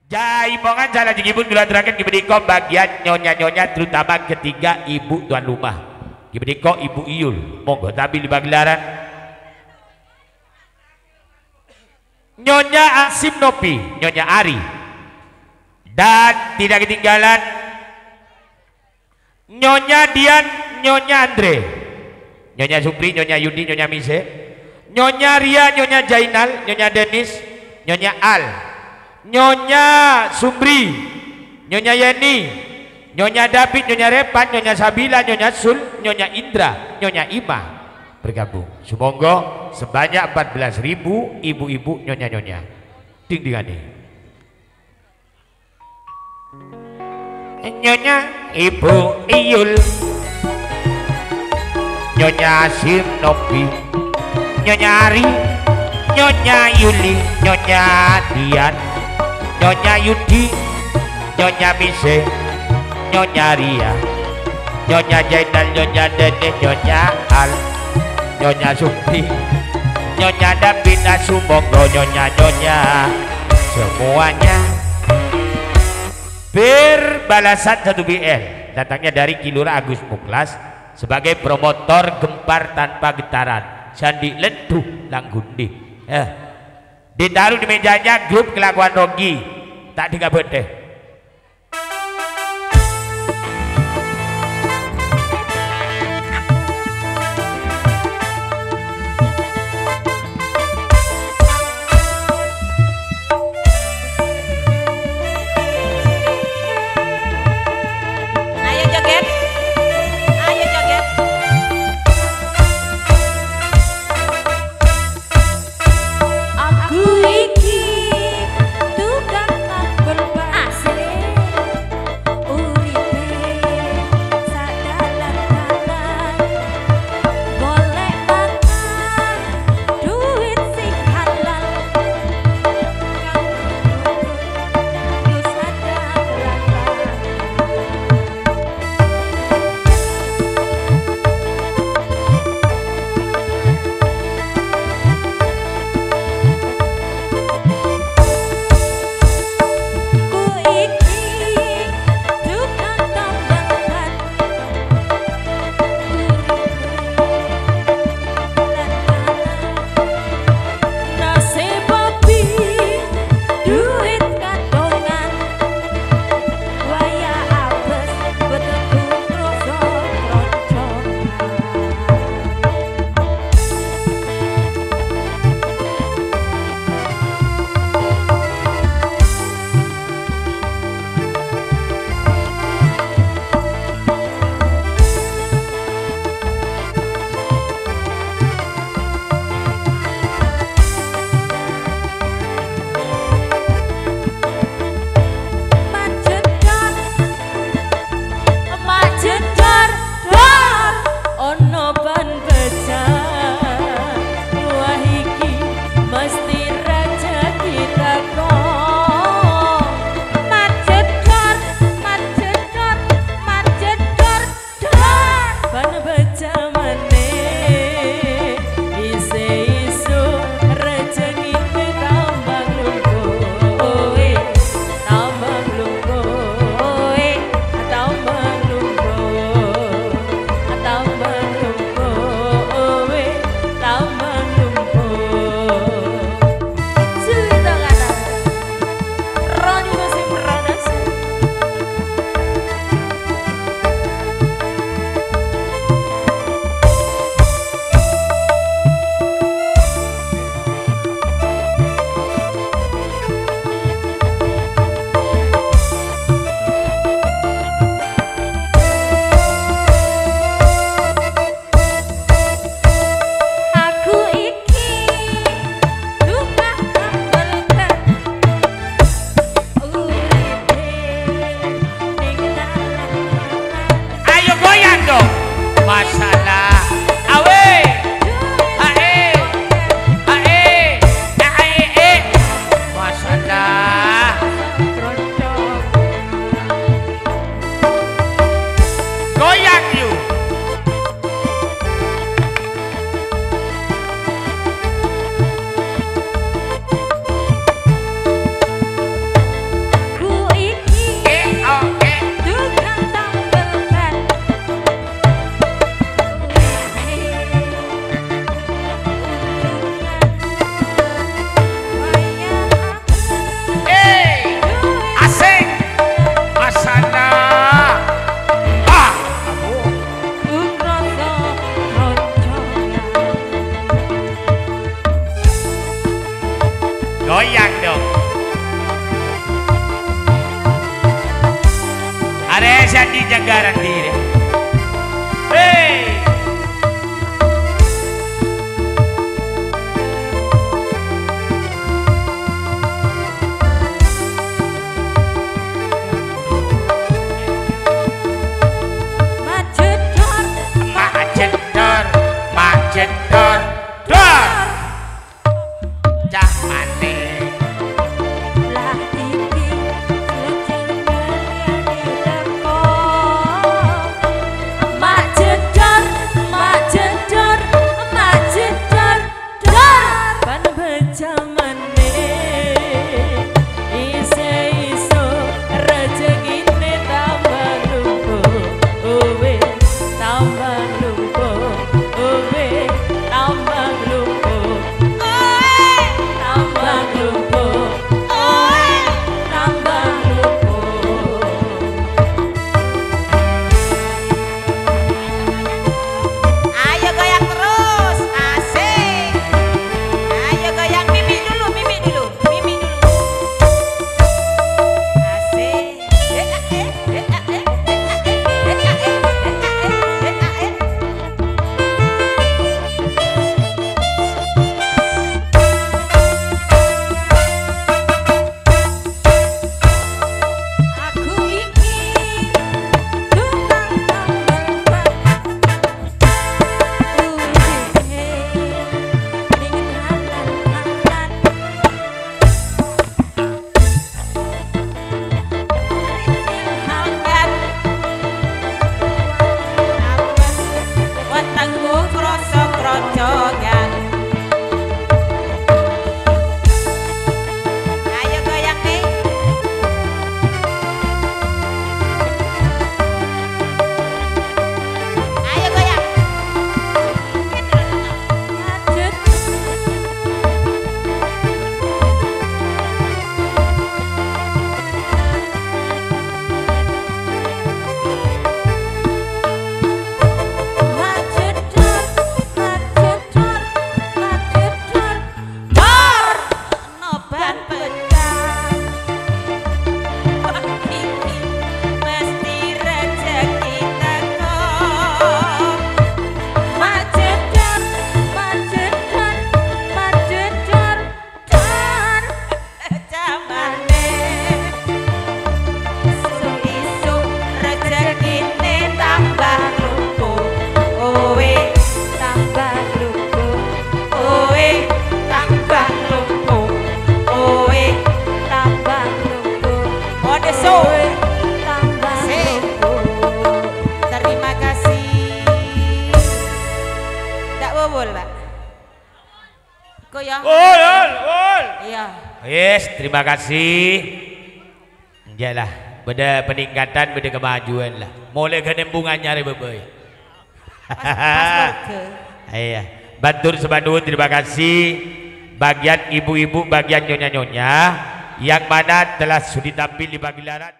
Jaimongan salah jigibun gula terakhir kibediko bagian nyonya-nyonya terutama ketiga ibu tuan rumah. Kibediko ibu Iyul. Monggo tapi di bagelaran. Nyonya Asim Nopi, Nyonya Ari. Dan tidak ketinggalan Nyonya Dian, Nyonya Andre. Nyonya Supri, Nyonya Yudi, Nyonya Mise. Nyonya Ria, Nyonya Jainal, Nyonya Denis, Nyonya Al. Nyonya Sumbri, Nyonya Yeni, Nyonya David, Nyonya Repan, Nyonya Sabila, Nyonya Sul, Nyonya Indra, Nyonya Ima bergabung. Semoga sebanyak 14.000 ibu-ibu nyonya-nyonya. Ding-dingane. Nyonya Ibu Iyul, Nyonya Asim Nopi, Nyonya Ari, Nyonya Yuli, Nyonya Dian, Nyonya Yudi, Nyonya Mise, Nyonya Ria, Nyonya Jainal, Nyonya Dede, Nyonya Al, Nyonya Supri, Nyonya David, Asumonggo, Nyonya-nyonya semuanya berbalasan 1 BL. Datangnya dari Kilura Agus Muklas sebagai promotor Gempar Tanpa Getaran Sandi Lentuh Langgundi. Ditaruh di mejanya grup kelakuan Rogi tak digabut deh. Ayo joget, ayo joget. Aku iki tukang nganggur Resa di Jagaran dire. Hey. Jedor dor cah mane lah iki sejenenge teko mak jedor dor ban bejamane iso rezekine tambah lumpuh owe tambah lumpuh owe tambah lumpuh tambah lumpuh tambah lumpuh. Ayo goyang terus, asik. Ayo goyang mimi dulu. Asik. Aku iki tukang tambal ban. Ning halan-halan. Hambat. Wetengku krasa krocogan. Ayo goyang nih. Ayo goyang. Lanjut. Dor noban pecah. Iki mesti rezeki teko. Majedor dor jamane isu rezekine tambah lumpuh owe tambah lumpuh owe tambah lumpuh owe tambah lumpuh mode so tambah lumpuh. Terima kasih. Ndak bobol, Pak. Kok ya? Ol. Iya. Yes, terima kasih. Iyalah, beda peningkatan, beda kemajuan lah. Mulai kenembungan nyari bebay. Pas ke. Iya, Batur Sebandung terima kasih. Bagian ibu-ibu, bagian nyonya-nyonya yang mana telah sudi tampil di pagelaran.